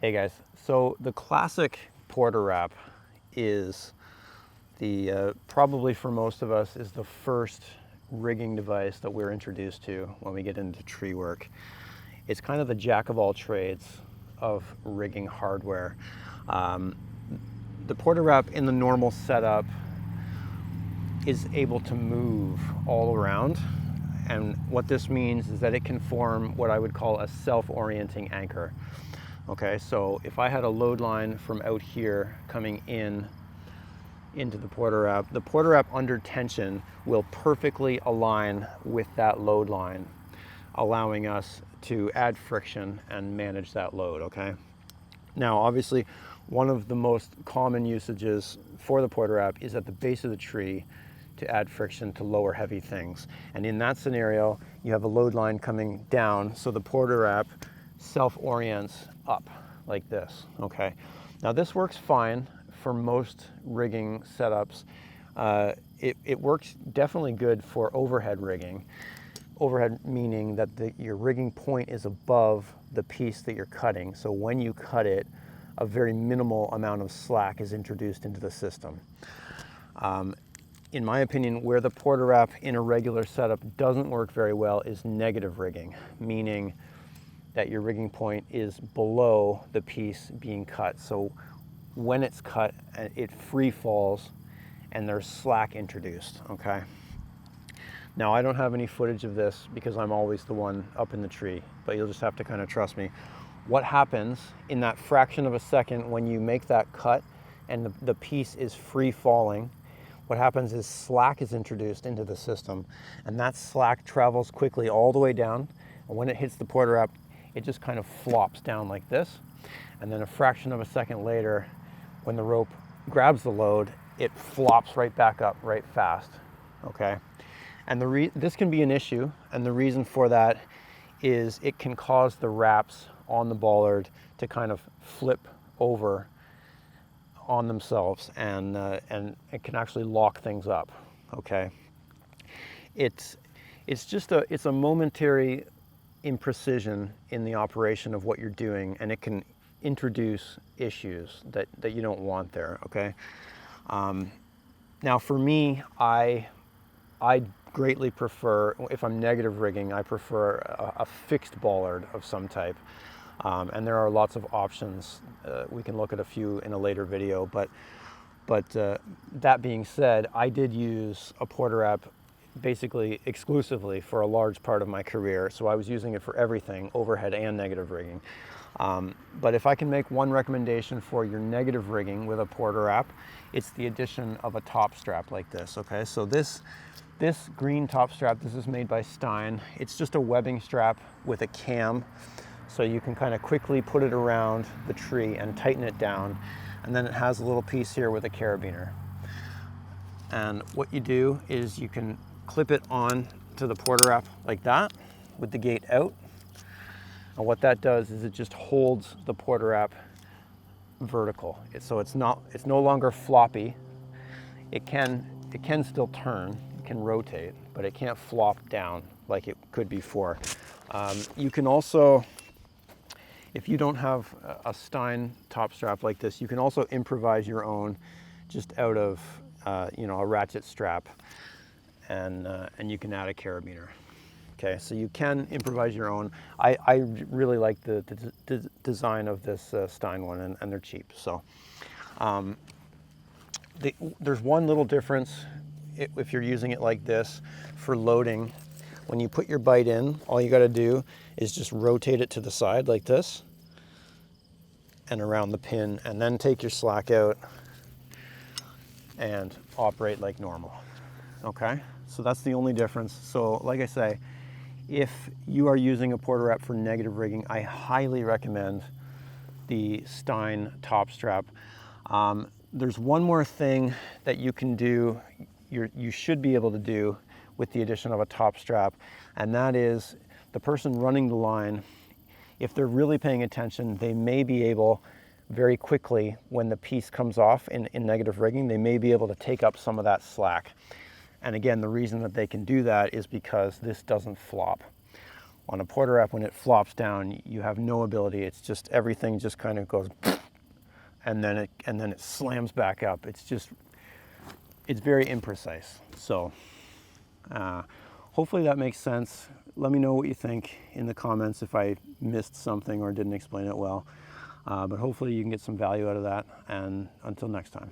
Hey guys, so the classic porter wrap is probably for most of us is the first rigging device that we're introduced to when we get into tree work. It's kind of the jack of all trades of rigging hardware. The porter wrap in the normal setup is able to move all around, and what this means is that it can form what I would call a self-orienting anchor. Okay, so if I had a load line from out here coming into the porter wrap under tension will perfectly align with that load line, allowing us to add friction and manage that load, okay? Now, obviously, one of the most common usages for the porter wrap is at the base of the tree to add friction to lower heavy things. And in that scenario, you have a load line coming down, so the porter wrap self-orients up like this, okay? Now this works fine for most rigging setups. It works definitely good for overhead rigging. Overhead meaning that your rigging point is above the piece that you're cutting. So when you cut it, a very minimal amount of slack is introduced into the system. In my opinion, where the porter wrap in a regular setup doesn't work very well is negative rigging, meaning that your rigging point is below the piece being cut. So when it's cut, it free falls and there's slack introduced, okay? Now, I don't have any footage of this because I'm always the one up in the tree, but you'll just have to kind of trust me. What happens in that fraction of a second when you make that cut and the piece is free falling, what happens is slack is introduced into the system, and that slack travels quickly all the way down, and when it hits the porter wrap, it just kind of flops down like this, and then a fraction of a second later, when the rope grabs the load, it flops right back up right fast, okay? And this can be an issue, and the reason for that is it can cause the wraps on the bollard to kind of flip over on themselves, and it can actually lock things up, okay? It's a momentary imprecision in the operation of what you're doing, and it can introduce issues that you don't want there, okay? Now for me, I greatly prefer, if I'm negative rigging, I prefer a fixed bollard of some type. And there are lots of options. We can look at a few in a later video, but that being said, I did use a porter wrap basically exclusively for a large part of my career, so I was using it for everything, overhead and negative rigging. But if I can make one recommendation for your negative rigging with a porter wrap, it's the addition of a top strap like this, okay? So this green top strap, this is made by Stein. It's just a webbing strap with a cam, so you can kind of quickly put it around the tree and tighten it down. And then it has a little piece here with a carabiner. And what you do is you can clip it on to the porter wrap like that with the gate out. And what that does is it just holds the porter wrap vertical. So it's no longer floppy. It can still turn, it can rotate, but it can't flop down like it could before. You can also, if you don't have a Stein top strap like this, you can also improvise your own just out of a ratchet strap, and you can add a carabiner. Okay, so you can improvise your own. I really like the design of this Stein one, and they're cheap. So there's one little difference if you're using it like this for loading. When you put your bite in, all you got to do is just rotate it to the side like this and around the pin, and then take your slack out and operate like normal, okay? So that's the only difference. So like I say, if you are using a porter wrap for negative rigging, I highly recommend the Stein top strap. There's one more thing that you can do, you should be able to do with the addition of a top strap, and that is the person running the line, if they're really paying attention, they may be able very quickly, when the piece comes off in negative rigging, they may be able to take up some of that slack. And again, the reason that they can do that is because this doesn't flop. On a porter wrap, when it flops down, you have no ability. It's just everything just kind of goes, and then it slams back up. It's very imprecise. So hopefully that makes sense. Let me know what you think in the comments if I missed something or didn't explain it well. But hopefully you can get some value out of that. And until next time.